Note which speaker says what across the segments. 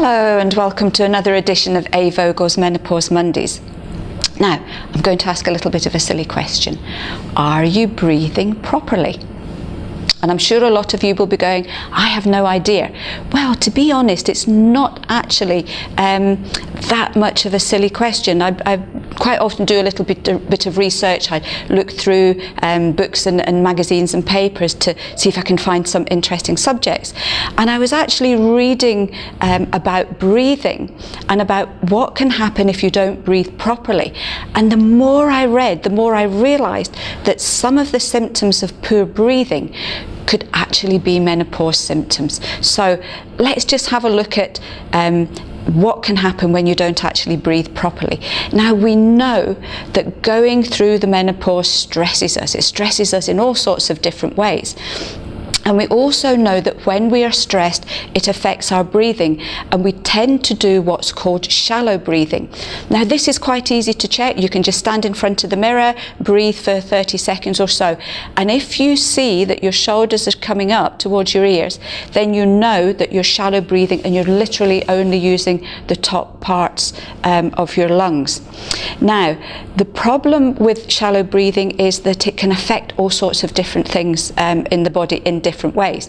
Speaker 1: Hello and welcome to another edition of A. Vogel's Menopause Mondays. Now, I'm going to ask a little bit of a silly question. Are you breathing properly? And I'm sure a lot of you will be going, I have no idea. Well, to be honest, it's not actually that much of a silly question. I quite often do a little bit of research. I look through books and magazines and papers to see if I can find some interesting subjects. And I was actually reading about breathing and about what can happen if you don't breathe properly. And the more I read, the more I realized that some of the symptoms of poor breathing could actually be menopause symptoms. So let's just have a look at what can happen when you don't actually breathe properly. Now, we know that going through the menopause stresses us. It stresses us in all sorts of different ways. And we also know that when we are stressed, it affects our breathing, and we tend to do what's called shallow breathing. Now, this is quite easy to check. You can just stand in front of the mirror, breathe for 30 seconds or so. And if you see that your shoulders are coming up towards your ears, then you know that you're shallow breathing and you're literally only using the top parts of your lungs. Now, the problem with shallow breathing is that it can affect all sorts of different things in the body in different ways.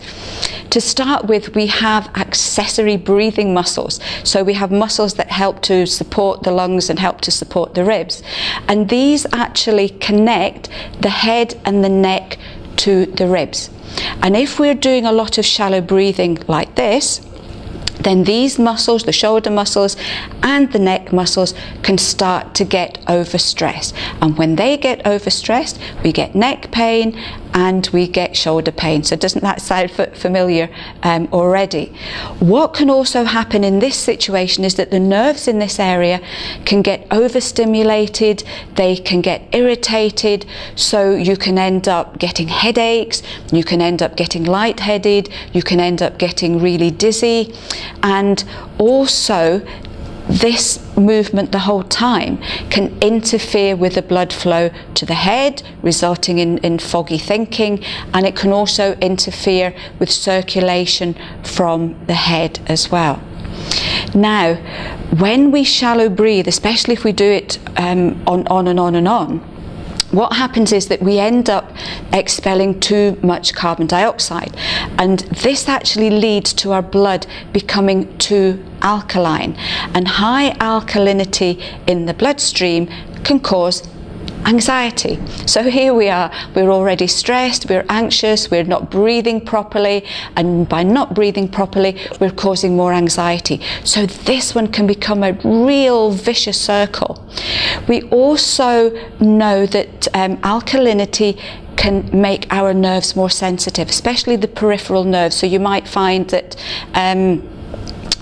Speaker 1: To start with, we have accessory breathing muscles. So we have muscles that help to support the lungs and help to support the ribs. And these actually connect the head and the neck to the ribs. And if we're doing a lot of shallow breathing like this, then these muscles, the shoulder muscles and the neck muscles, can start to get overstressed. And when they get overstressed, we get neck pain and we get shoulder pain. So doesn't that sound familiar already? What can also happen in this situation is that the nerves in this area can get overstimulated, they can get irritated, so you can end up getting headaches, you can end up getting lightheaded, you can end up getting really dizzy, and also this movement the whole time can interfere with the blood flow to the head, resulting in foggy thinking, and it can also interfere with circulation from the head as well. Now, when we shallow breathe, especially if we do it on and on and on, what happens is that we end up expelling too much carbon dioxide, and this actually leads to our blood becoming too alkaline, and high alkalinity in the bloodstream can cause anxiety. So here we are, we're already stressed, we're anxious, we're not breathing properly, and by not breathing properly, we're causing more anxiety. So this one can become a real vicious circle. We also know that alkalinity can make our nerves more sensitive, especially the peripheral nerves. So you might find that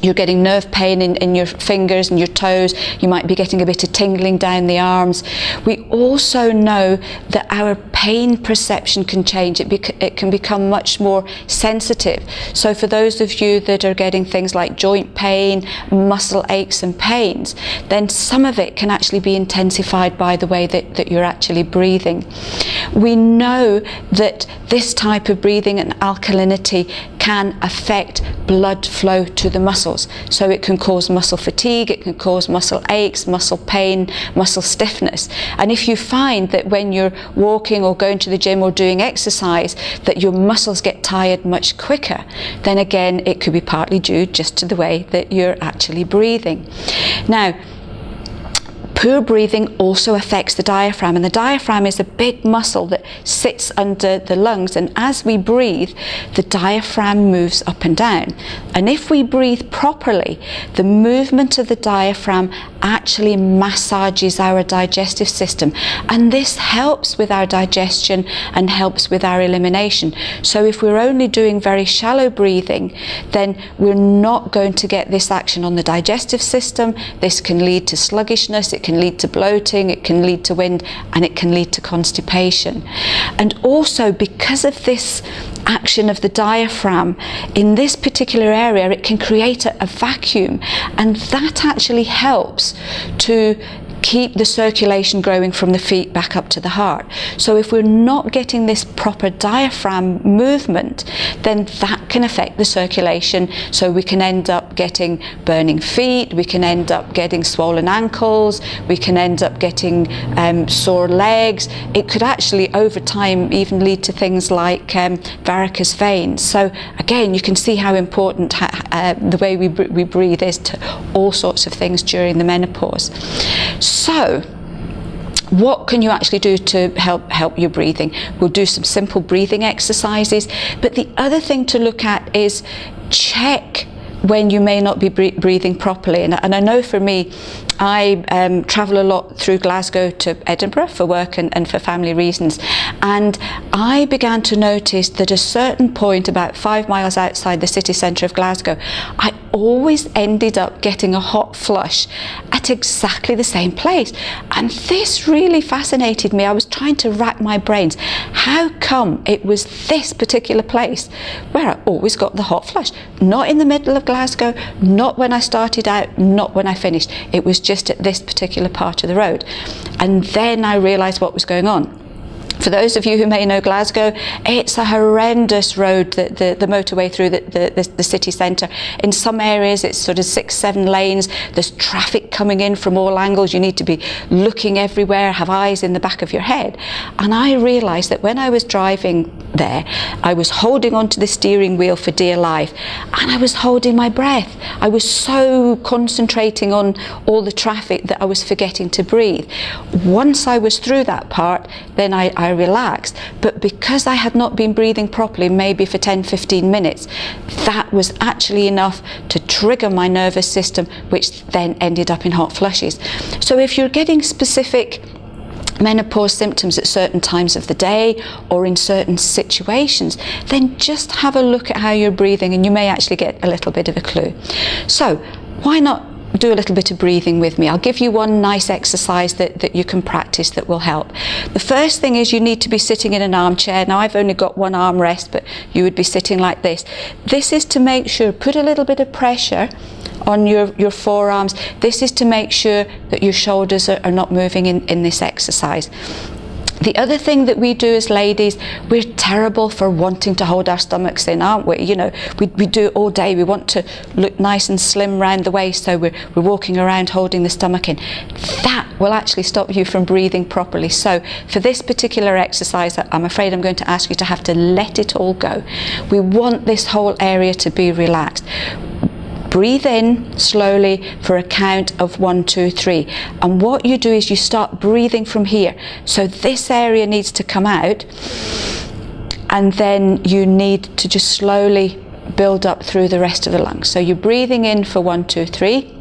Speaker 1: you're getting nerve pain in your fingers and your toes. You might be getting a bit of tingling down the arms. We also know that our pain perception can change. It can become much more sensitive. So for those of you that are getting things like joint pain, muscle aches and pains, then some of it can actually be intensified by the way that you're actually breathing. We know that this type of breathing and alkalinity can affect blood flow to the muscles. So it can cause muscle fatigue, it can cause muscle aches, muscle pain, muscle stiffness. And if you find that when you're walking or going to the gym or doing exercise that your muscles get tired much quicker, then again it could be partly due just to the way that you're actually breathing. Now, poor breathing also affects the diaphragm, and the diaphragm is a big muscle that sits under the lungs, and as we breathe, the diaphragm moves up and down. And if we breathe properly, the movement of the diaphragm actually massages our digestive system, and this helps with our digestion and helps with our elimination. So if we're only doing very shallow breathing, then we're not going to get this action on the digestive system. This can lead to sluggishness, it can lead to bloating, it can lead to wind, and it can lead to constipation. And also, because of this action of the diaphragm in this particular area, it can create a vacuum, and that actually helps to keep the circulation growing from the feet back up to the heart. So if we're not getting this proper diaphragm movement, then that can affect the circulation. So we can end up getting burning feet, we can end up getting swollen ankles, we can end up getting sore legs. It could actually over time even lead to things like varicose veins. So again, you can see how important the way we breathe is to all sorts of things during the menopause. So what can you actually do to help your breathing? We'll do some simple breathing exercises, but the other thing to look at is check when you may not be breathing properly. And I know for me, I travel a lot through Glasgow to Edinburgh for work and for family reasons, and I began to notice that at a certain point about 5 miles outside the city centre of Glasgow, I always ended up getting a hot flush at exactly the same place. And this really fascinated me. I was trying to rack my brains. How come it was this particular place where I always got the hot flush? Not in the middle of Glasgow, not when I started out, not when I finished. It was just at this particular part of the road. And then I realised what was going on. For those of you who may know Glasgow, it's a horrendous road, the motorway through the city centre. In some areas it's sort of 6-7 lanes, there's traffic coming in from all angles, you need to be looking everywhere, have eyes in the back of your head. And I realised that when I was driving there, I was holding onto the steering wheel for dear life, and I was holding my breath. I was so concentrating on all the traffic that I was forgetting to breathe. Once I was through that part, then I relaxed, but because I had not been breathing properly, maybe for 10-15 minutes, that was actually enough to trigger my nervous system, which then ended up in hot flushes. So if you're getting specific menopause symptoms at certain times of the day or in certain situations, then just have a look at how you're breathing and you may actually get a little bit of a clue. So why not do a little bit of breathing with me? I'll give you one nice exercise that you can practice that will help. The first thing is you need to be sitting in an armchair. Now I've only got one arm rest, but you would be sitting like this. This is to make sure, put a little bit of pressure on your forearms. This is to make sure that your shoulders are not moving in this exercise. The other thing that we do as ladies, we're terrible for wanting to hold our stomachs in, aren't we? You know, we do it all day. We want to look nice and slim round the waist, so we're walking around holding the stomach in. That will actually stop you from breathing properly. So for this particular exercise, I'm afraid I'm going to ask you to have to let it all go. We want this whole area to be relaxed. Breathe in slowly for a count of 1, 2, 3. And what you do is you start breathing from here. So this area needs to come out, and then you need to just slowly build up through the rest of the lungs. So you're breathing in for 1, 2, 3.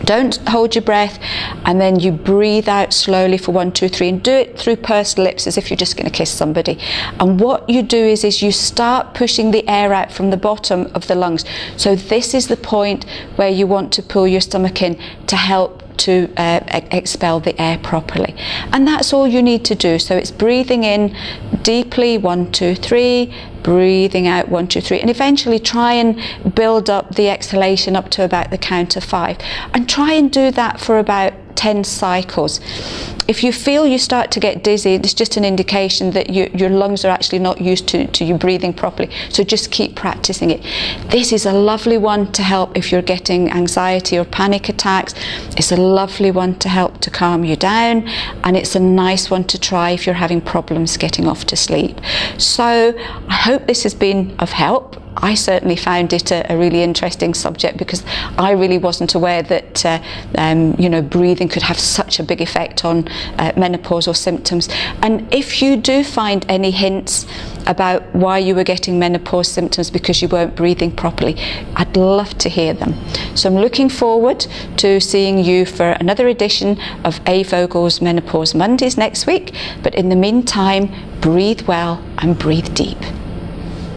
Speaker 1: Don't hold your breath, and then you breathe out slowly for 1, 2, 3, and do it through pursed lips as if you're just going to kiss somebody. And what you do is you start pushing the air out from the bottom of the lungs. So this is the point where you want to pull your stomach in to help to expel the air properly. And that's all you need to do. So it's breathing in deeply, 1, 2, 3, breathing out 1, 2, 3, and eventually try and build up the exhalation up to about the count of 5. And try and do that for about 10 cycles. If you feel you start to get dizzy, it's just an indication that your lungs are actually not used to you breathing properly. So just keep practicing it. This is a lovely one to help if you're getting anxiety or panic attacks. It's a lovely one to help to calm you down, and it's a nice one to try if you're having problems getting off to sleep. So I hope this has been of help. I certainly found it a really interesting subject, because I really wasn't aware that breathing could have such a big effect on menopausal symptoms. And if you do find any hints about why you were getting menopause symptoms because you weren't breathing properly, I'd love to hear them. So I'm looking forward to seeing you for another edition of A. Vogel's Menopause Mondays next week. But in the meantime, breathe well and breathe deep.